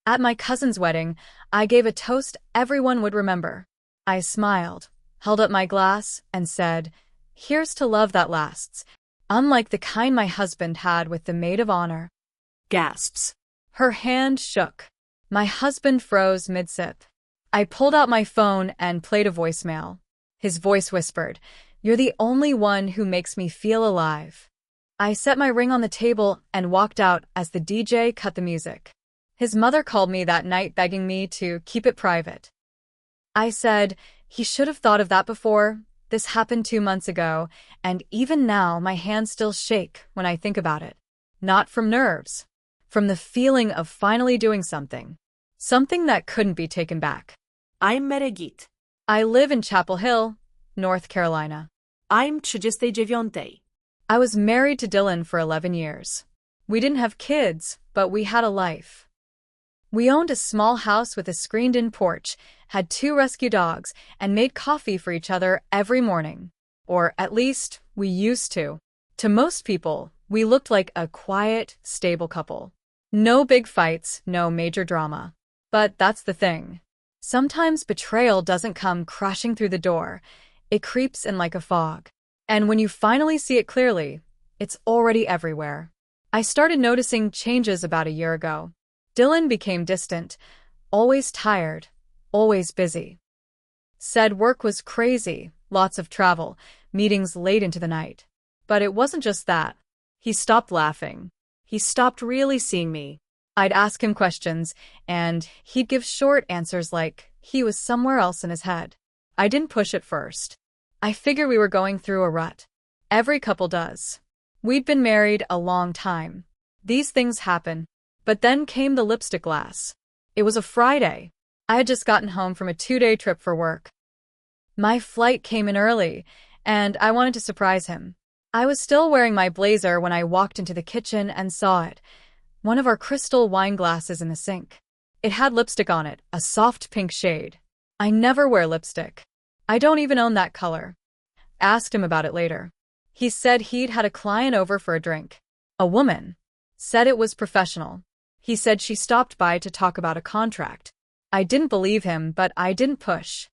At my cousin's wedding, I gave a toast everyone would remember. I smiled, held up my glass, and said, "Here's to love that lasts," unlike the kind my husband had with the maid of honor. Gasps. Her hand shook. My husband froze mid-sip. I pulled out my phone and played a voicemail. His voice whispered, "You're the only one who makes me feel alive." I set my ring on the table and walked out as the DJ cut the music. His mother called me that night begging me to keep it private. I said, he should have thought of that before. This happened 2 months ago, and even now my hands still shake when I think about it. Not from nerves. From the feeling of finally doing something. Something that couldn't be taken back. I'm Meregit. I live in Chapel Hill, North Carolina. I'm 39. I was married to Dylan for 11 years. We didn't have kids, but we had a life. We owned a small house with a screened-in porch, had 2 rescue dogs, and made coffee for each other every morning. Or at least, we used to. To most people, we looked like a quiet, stable couple. No big fights, no major drama. But that's the thing. Sometimes betrayal doesn't come crashing through the door. It creeps in like a fog. And when you finally see it clearly, it's already everywhere. I started noticing changes about a year ago. Dylan became distant, always tired, always busy. Said work was crazy, lots of travel, meetings late into the night. But it wasn't just that. He stopped laughing. He stopped really seeing me. I'd ask him questions, and he'd give short answers like he was somewhere else in his head. I didn't push at first. I figured we were going through a rut. Every couple does. We'd been married a long time. These things happen. But then came the lipstick glass. It was a Friday. I had just gotten home from a 2-day trip for work. My flight came in early, and I wanted to surprise him. I was still wearing my blazer when I walked into the kitchen and saw it. One of our crystal wine glasses in the sink. It had lipstick on it, a soft pink shade. I never wear lipstick. I don't even own that color. Asked him about it later. He said he'd had a client over for a drink. A woman. Said it was professional. He said she stopped by to talk about a contract. I didn't believe him, but I didn't push.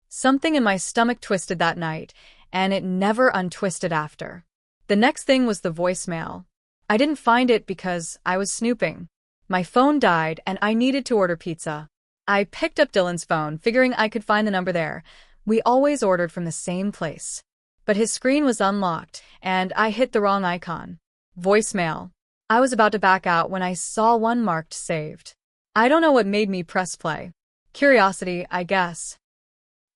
Something in my stomach twisted that night, and it never untwisted after. The next thing was the voicemail. I didn't find it because I was snooping. My phone died, and I needed to order pizza. I picked up Dylan's phone, figuring I could find the number there. We always ordered from the same place. But his screen was unlocked, and I hit the wrong icon. Voicemail. I was about to back out when I saw one marked saved. I don't know what made me press play. Curiosity, I guess.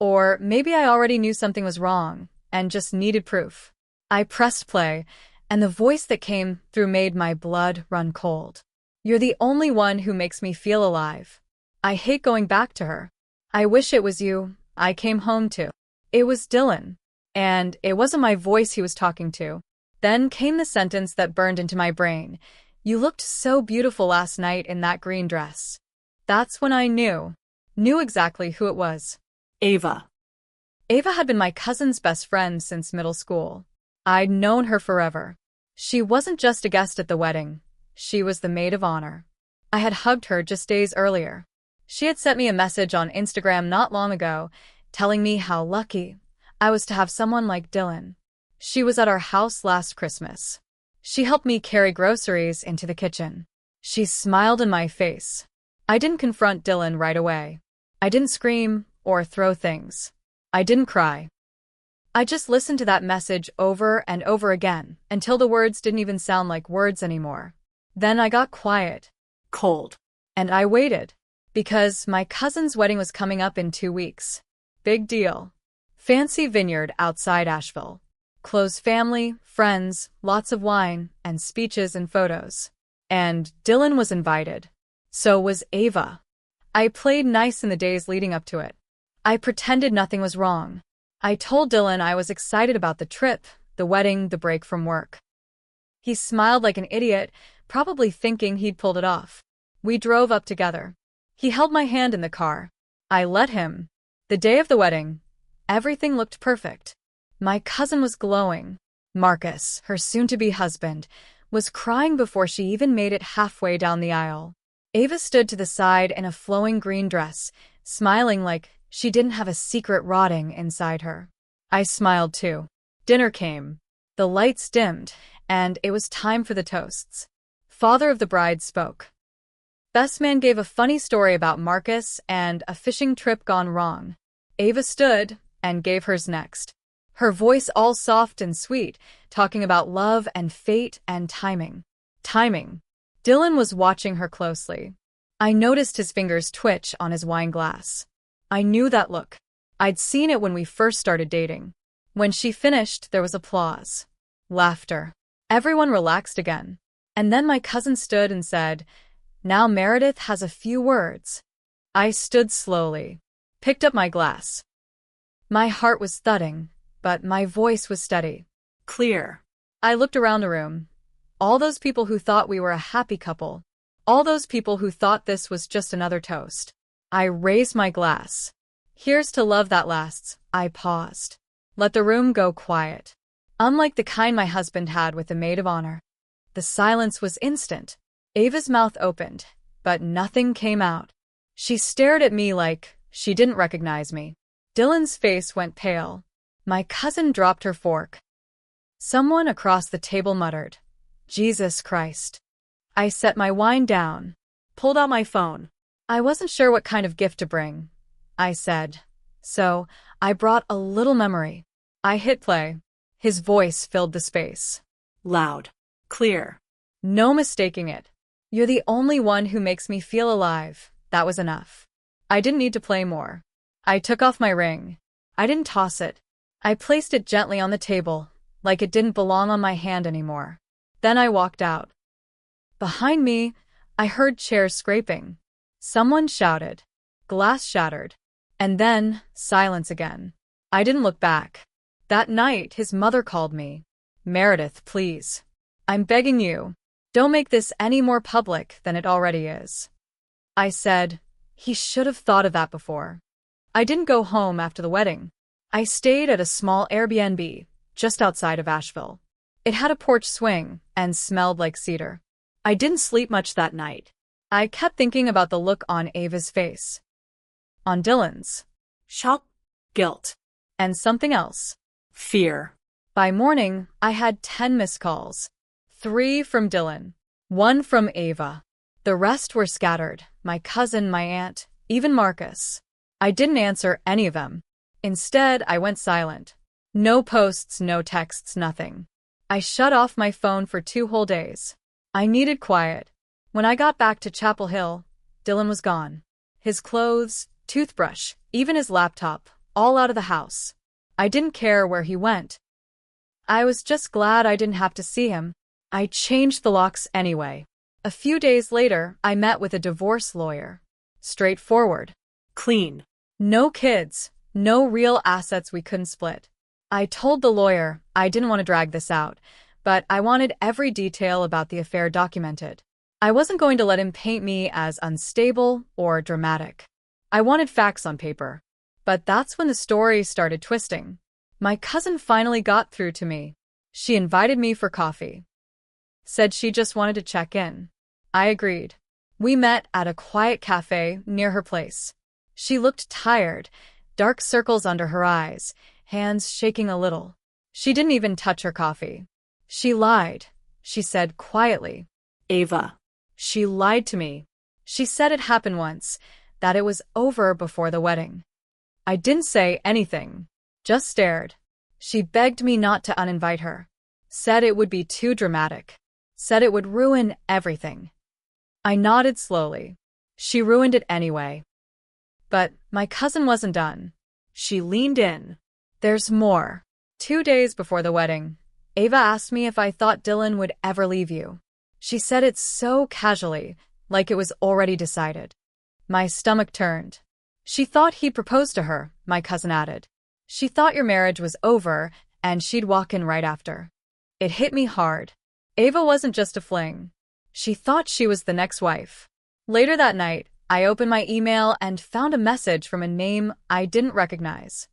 Or maybe I already knew something was wrong and just needed proof. I pressed play, and the voice that came through made my blood run cold. "You're the only one who makes me feel alive. I hate going back to her. I wish it was you I came home to." It was Dylan. And it wasn't my voice he was talking to. Then came the sentence that burned into my brain. "You looked so beautiful last night in that green dress." That's when I knew exactly who it was. Ava. Ava had been my cousin's best friend since middle school. I'd known her forever. She wasn't just a guest at the wedding. She was the maid of honor. I had hugged her just days earlier. She had sent me a message on Instagram not long ago, telling me how lucky I was to have someone like Dylan. She was at our house last Christmas. She helped me carry groceries into the kitchen. She smiled in my face. I didn't confront Dylan right away. I didn't scream or throw things. I didn't cry. I just listened to that message over and over again until the words didn't even sound like words anymore. Then I got quiet. Cold. And I waited. Because my cousin's wedding was coming up in 2 weeks. Big deal. Fancy vineyard outside Asheville. Close family, friends, lots of wine, and speeches and photos. And Dylan was invited. So was Ava. I played nice in the days leading up to it. I pretended nothing was wrong. I told Dylan I was excited about the trip, the wedding, the break from work. He smiled like an idiot, probably thinking he'd pulled it off. We drove up together. He held my hand in the car. I let him. The day of the wedding, everything looked perfect. My cousin was glowing. Marcus, her soon-to-be husband, was crying before she even made it halfway down the aisle. Ava stood to the side in a flowing green dress, smiling like she didn't have a secret rotting inside her. I smiled too. Dinner came. The lights dimmed, and it was time for the toasts. Father of the bride spoke. Best man gave a funny story about Marcus and a fishing trip gone wrong. Ava stood and gave hers next. Her voice all soft and sweet, talking about love and fate and timing. Timing. Dylan was watching her closely. I noticed his fingers twitch on his wine glass. I knew that look. I'd seen it when we first started dating. When she finished, there was applause. Laughter. Everyone relaxed again. And then my cousin stood and said, "Now Meredith has a few words." I stood slowly, picked up my glass. My heart was thudding, but my voice was steady. Clear. I looked around the room. All those people who thought we were a happy couple. All those people who thought this was just another toast. I raised my glass. Here's to love that lasts. I paused. Let the room go quiet. Unlike the kind my husband had with the maid of honor. The silence was instant. Ava's mouth opened, but nothing came out. She stared at me like she didn't recognize me. Dylan's face went pale. My cousin dropped her fork. Someone across the table muttered, "Jesus Christ." I set my wine down, Pulled out my phone. I wasn't sure what kind of gift to bring, I said. So I brought a little memory. I hit play. His voice filled the space. Loud. Clear. No mistaking it. "You're the only one who makes me feel alive." That was enough. I didn't need to play more. I took off my ring. I didn't toss it. I placed it gently on the table, like it didn't belong on my hand anymore. Then I walked out. Behind me, I heard chairs scraping. Someone shouted. Glass shattered. And then, silence again. I didn't look back. That night, his mother called me. "Meredith, please. I'm begging you. Don't make this any more public than it already is." I said, he should have thought of that before. I didn't go home after the wedding. I stayed at a small Airbnb just outside of Asheville. It had a porch swing and smelled like cedar. I didn't sleep much that night. I kept thinking about the look on Ava's face. On Dylan's. Shock. Guilt. And something else. Fear. By morning, I had 10 missed calls. 3 from Dylan. 1 from Ava. The rest were scattered. My cousin, my aunt, even Marcus. I didn't answer any of them. Instead, I went silent. No posts, no texts, nothing. I shut off my phone for 2 whole days. I needed quiet. When I got back to Chapel Hill, Dylan was gone. His clothes, toothbrush, even his laptop, all out of the house. I didn't care where he went. I was just glad I didn't have to see him. I changed the locks anyway. A few days later, I met with a divorce lawyer. Straightforward. Clean. No kids, no real assets we couldn't split. I told the lawyer I didn't want to drag this out, but I wanted every detail about the affair documented. I wasn't going to let him paint me as unstable or dramatic. I wanted facts on paper. But that's when the story started twisting. My cousin finally got through to me. She invited me for coffee. Said she just wanted to check in. I agreed. We met at a quiet cafe near her place. She looked tired, dark circles under her eyes, hands shaking a little. She didn't even touch her coffee. She lied, she said quietly. Ava. She lied to me. She said it happened once, that it was over before the wedding. I didn't say anything, just stared. She begged me not to uninvite her. Said it would be too dramatic. Said it would ruin everything. I nodded slowly. She ruined it anyway. But my cousin wasn't done. She leaned in. There's more. 2 days before the wedding, Ava asked me if I thought Dylan would ever leave you. She said it so casually, like it was already decided. My stomach turned. She thought he'd proposed to her, my cousin added. She thought your marriage was over, and she'd walk in right after. It hit me hard. Ava wasn't just a fling. She thought she was the next wife. Later that night, I opened my email and found a message from a name I didn't recognize.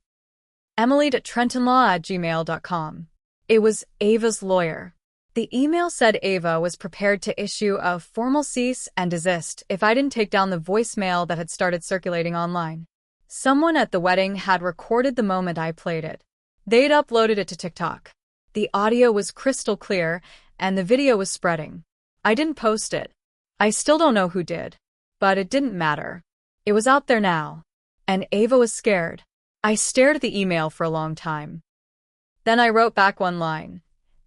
Emily@trentonlaw@gmail.com. It was Ava's lawyer. The email said Ava was prepared to issue a formal cease and desist if I didn't take down the voicemail that had started circulating online. Someone at the wedding had recorded the moment I played it. They'd uploaded it to TikTok. The audio was crystal clear, and the video was spreading. I didn't post it. I still don't know who did. But it didn't matter. It was out there now. And Ava was scared. I stared at the email for a long time. Then I wrote back one line.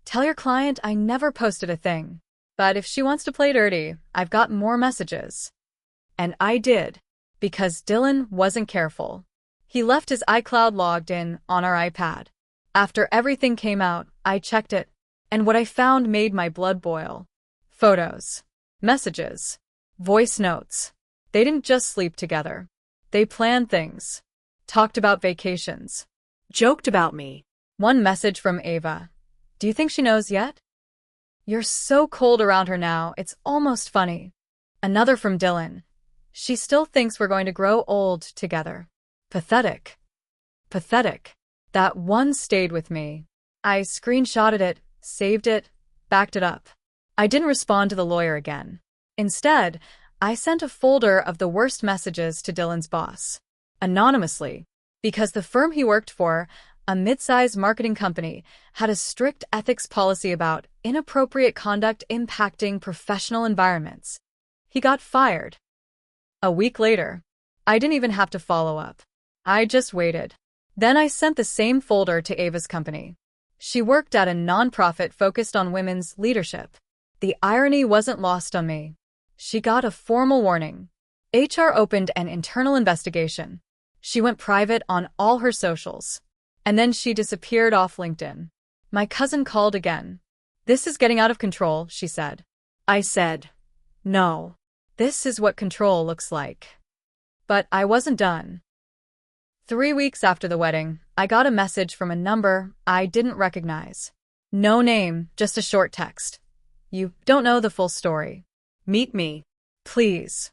Tell your client I never posted a thing. But if she wants to play dirty, I've got more messages. And I did. Because Dylan wasn't careful. He left his iCloud logged in on our iPad. After everything came out, I checked it. And what I found made my blood boil. Photos. Messages. Voice notes. They didn't just sleep together. They planned things. Talked about vacations. Joked about me. One message from Ava. Do you think she knows yet? You're so cold around her now, it's almost funny. Another from Dylan. She still thinks we're going to grow old together. Pathetic. Pathetic. That one stayed with me. I screenshotted it, saved it, backed it up. I didn't respond to the lawyer again. Instead, I sent a folder of the worst messages to Dylan's boss. Anonymously. Because the firm he worked for, a mid-sized marketing company, had a strict ethics policy about inappropriate conduct impacting professional environments. He got fired. A week later, I didn't even have to follow up. I just waited. Then I sent the same folder to Ava's company. She worked at a nonprofit focused on women's leadership. The irony wasn't lost on me. She got a formal warning. HR opened an internal investigation. She went private on all her socials. And then she disappeared off LinkedIn. My cousin called again. This is getting out of control, she said. I said, no. This is what control looks like. But I wasn't done. 3 weeks after the wedding, I got a message from a number I didn't recognize. No name, just a short text. You don't know the full story. Meet me, please.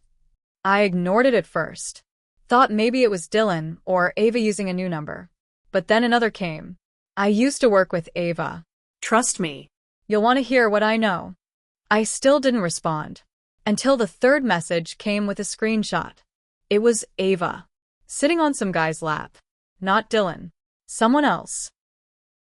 I ignored it at first. Thought maybe it was Dylan or Ava using a new number. But then another came. I used to work with Ava. Trust me. You'll want to hear what I know. I still didn't respond. Until the third message came with a screenshot. It was Ava. Sitting on some guy's lap. Not Dylan. Someone else.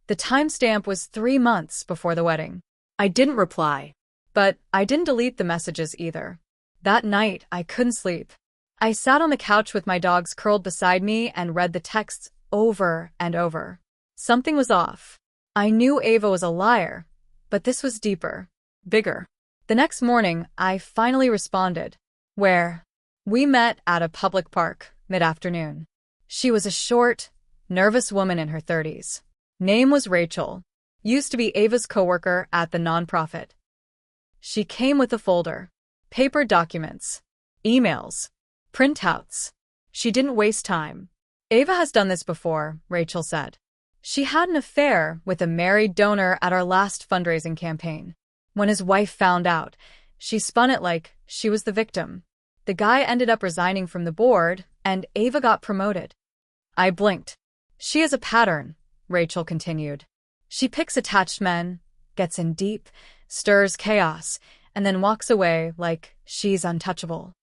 The timestamp was 3 months before the wedding. I didn't reply. But I didn't delete the messages either. That night, I couldn't sleep. I sat on the couch with my dogs curled beside me and read the texts over and over. Something was off. I knew Ava was a liar, but this was deeper, bigger. The next morning, I finally responded. Where? We met at a public park, mid-afternoon. She was a short, nervous woman in her 30s. Name was Rachel. Used to be Ava's coworker at the nonprofit. She came with a folder. Paper documents. Emails. Printouts. She didn't waste time. Ava has done this before, Rachel said. She had an affair with a married donor at our last fundraising campaign. When his wife found out, she spun it like she was the victim. The guy ended up resigning from the board, and Ava got promoted. I blinked. She has a pattern, Rachel continued. She picks attached men, gets in deep, stirs chaos, and then walks away like she's untouchable.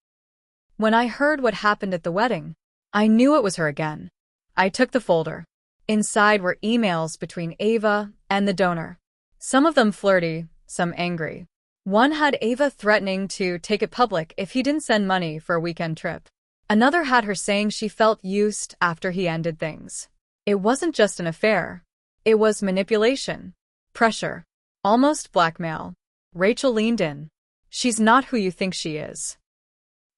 When I heard what happened at the wedding, I knew it was her again. I took the folder. Inside were emails between Ava and the donor. Some of them flirty, some angry. One had Ava threatening to take it public if he didn't send money for a weekend trip. Another had her saying she felt used after he ended things. It wasn't just an affair. It was manipulation, pressure, almost blackmail. Rachel leaned in. She's not who you think she is.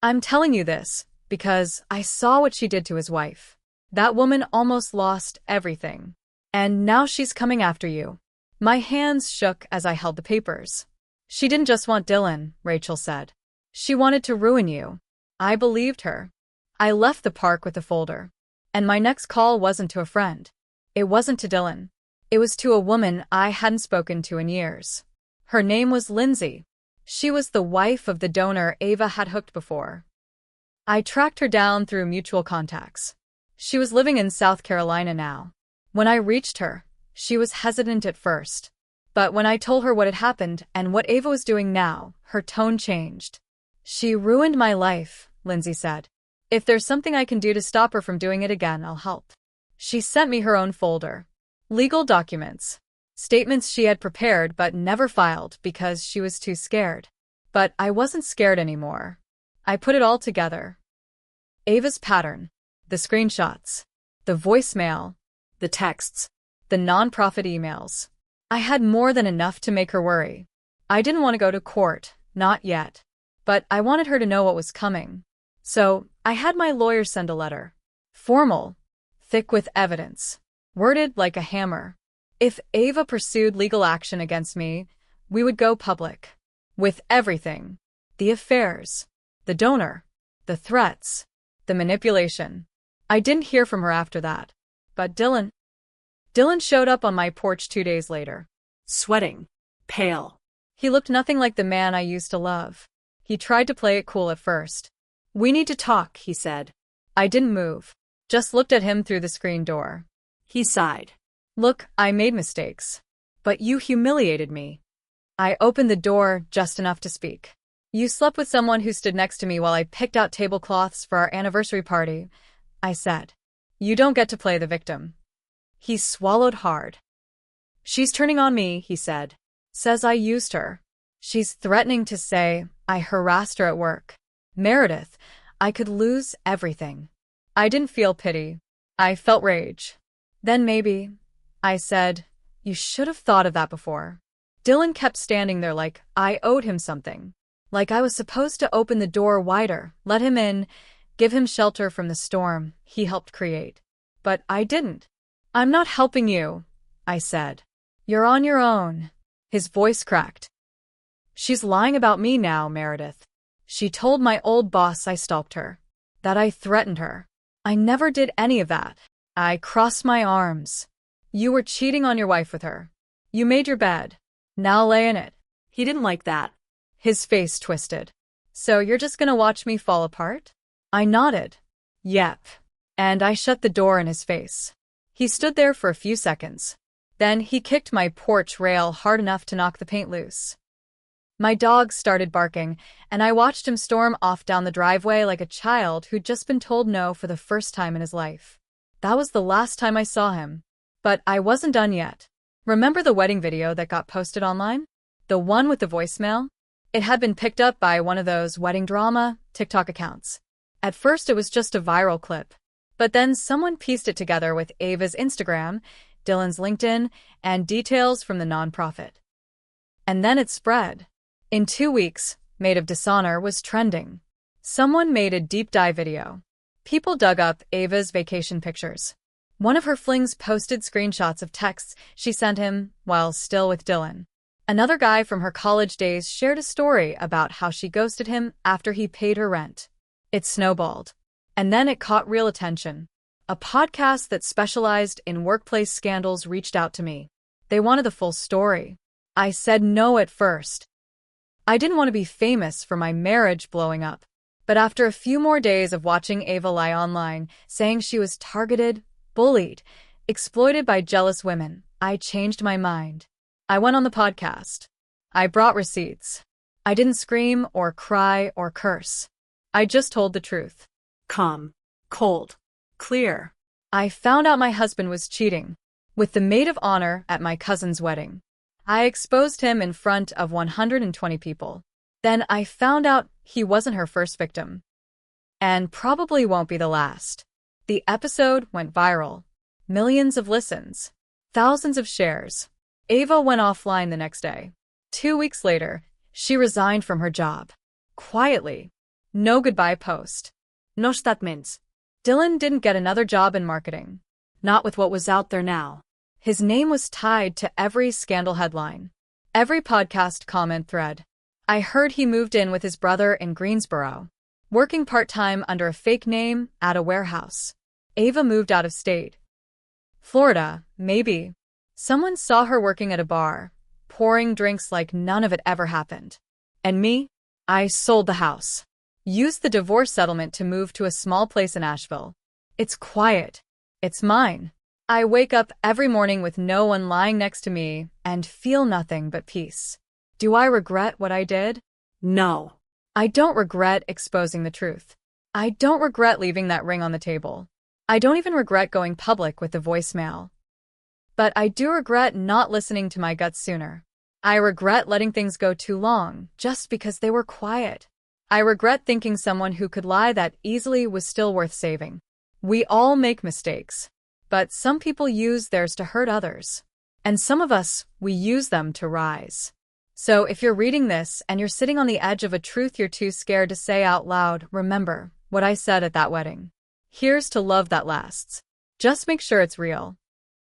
I'm telling you this because I saw what she did to his wife. That woman almost lost everything. And now she's coming after you. My hands shook as I held the papers. She didn't just want Dylan, Rachel said. She wanted to ruin you. I believed her. I left the park with the folder. And my next call wasn't to a friend. It wasn't to Dylan. It was to a woman I hadn't spoken to in years. Her name was Lindsay. She was the wife of the donor Ava had hooked before. I tracked her down through mutual contacts. She was living in South Carolina now. When I reached her, she was hesitant at first. But when I told her what had happened and what Ava was doing now, her tone changed. She ruined my life, Lindsay said. If there's something I can do to stop her from doing it again, I'll help. She sent me her own folder. Legal documents. Statements she had prepared but never filed because she was too scared. But I wasn't scared anymore. I put it all together. Ava's pattern. The screenshots. The voicemail. The texts. The nonprofit emails. I had more than enough to make her worry. I didn't want to go to court, not yet. But I wanted her to know what was coming. So, I had my lawyer send a letter. Formal. Thick with evidence. Worded like a hammer. If Ava pursued legal action against me, we would go public. With everything. The affairs. The donor. The threats. The manipulation. I didn't hear from her after that. But Dylan showed up on my porch 2 days later. Sweating. Pale. He looked nothing like the man I used to love. He tried to play it cool at first. "We need to talk," he said. I didn't move. Just looked at him through the screen door. He sighed. "Look, I made mistakes. But you humiliated me." I opened the door just enough to speak. "You slept with someone who stood next to me while I picked out tablecloths for our anniversary party," I said. "You don't get to play the victim." He swallowed hard. "She's turning on me," he said. "Says I used her. She's threatening to say I harassed her at work. Meredith, I could lose everything." I didn't feel pity. I felt rage. "Then maybe," I said, "you should have thought of that before." Dylan kept standing there like I owed him something. Like I was supposed to open the door wider, let him in, give him shelter from the storm he helped create. But I didn't. "I'm not helping you," I said. "You're on your own." His voice cracked. "She's lying about me now, Meredith. She told my old boss I stalked her. That I threatened her. I never did any of that." I crossed my arms. "You were cheating on your wife with her. You made your bed. Now lay in it." He didn't like that. His face twisted. "So you're just gonna watch me fall apart?" I nodded. "Yep." And I shut the door in his face. He stood there for a few seconds. Then he kicked my porch rail hard enough to knock the paint loose. My dog started barking, and I watched him storm off down the driveway like a child who'd just been told no for the first time in his life. That was the last time I saw him. But I wasn't done yet. Remember the wedding video that got posted online? The one with the voicemail? It had been picked up by one of those wedding drama TikTok accounts. At first it was just a viral clip. But then someone pieced it together with Ava's Instagram, Dylan's LinkedIn, and details from the nonprofit. And then it spread. In 2 weeks, Maid of Dishonor was trending. Someone made a deep dive video. People dug up Ava's vacation pictures. One of her flings posted screenshots of texts she sent him while still with Dylan. Another guy from her college days shared a story about how she ghosted him after he paid her rent. It snowballed. And then it caught real attention. A podcast that specialized in workplace scandals reached out to me. They wanted the full story. I said no at first. I didn't want to be famous for my marriage blowing up. But after a few more days of watching Ava lie online, saying she was targeted, bullied, exploited by jealous women, I changed my mind. I went on the podcast. I brought receipts. I didn't scream or cry or curse. I just told the truth. Calm. Cold. Clear. I found out my husband was cheating with the maid of honor at my cousin's wedding. I exposed him in front of 120 people. Then I found out he wasn't her first victim. And probably won't be the last. The episode went viral. Millions of listens. Thousands of shares. Ava went offline the next day. 2 weeks later, she resigned from her job. Quietly. No goodbye post. No statements. Dylan didn't get another job in marketing. Not with what was out there now. His name was tied to every scandal headline. Every podcast comment thread. I heard he moved in with his brother in Greensboro. Working part-time under a fake name at a warehouse. Ava moved out of state. Florida, maybe. Someone saw her working at a bar, pouring drinks like none of it ever happened. And me? I sold the house. Used the divorce settlement to move to a small place in Asheville. It's quiet. It's mine. I wake up every morning with no one lying next to me and feel nothing but peace. Do I regret what I did? No. I don't regret exposing the truth. I don't regret leaving that ring on the table. I don't even regret going public with the voicemail. But I do regret not listening to my gut sooner. I regret letting things go too long just because they were quiet. I regret thinking someone who could lie that easily was still worth saving. We all make mistakes, but some people use theirs to hurt others. And some of us, we use them to rise. So if you're reading this and you're sitting on the edge of a truth you're too scared to say out loud, remember what I said at that wedding. Here's to love that lasts. Just make sure it's real.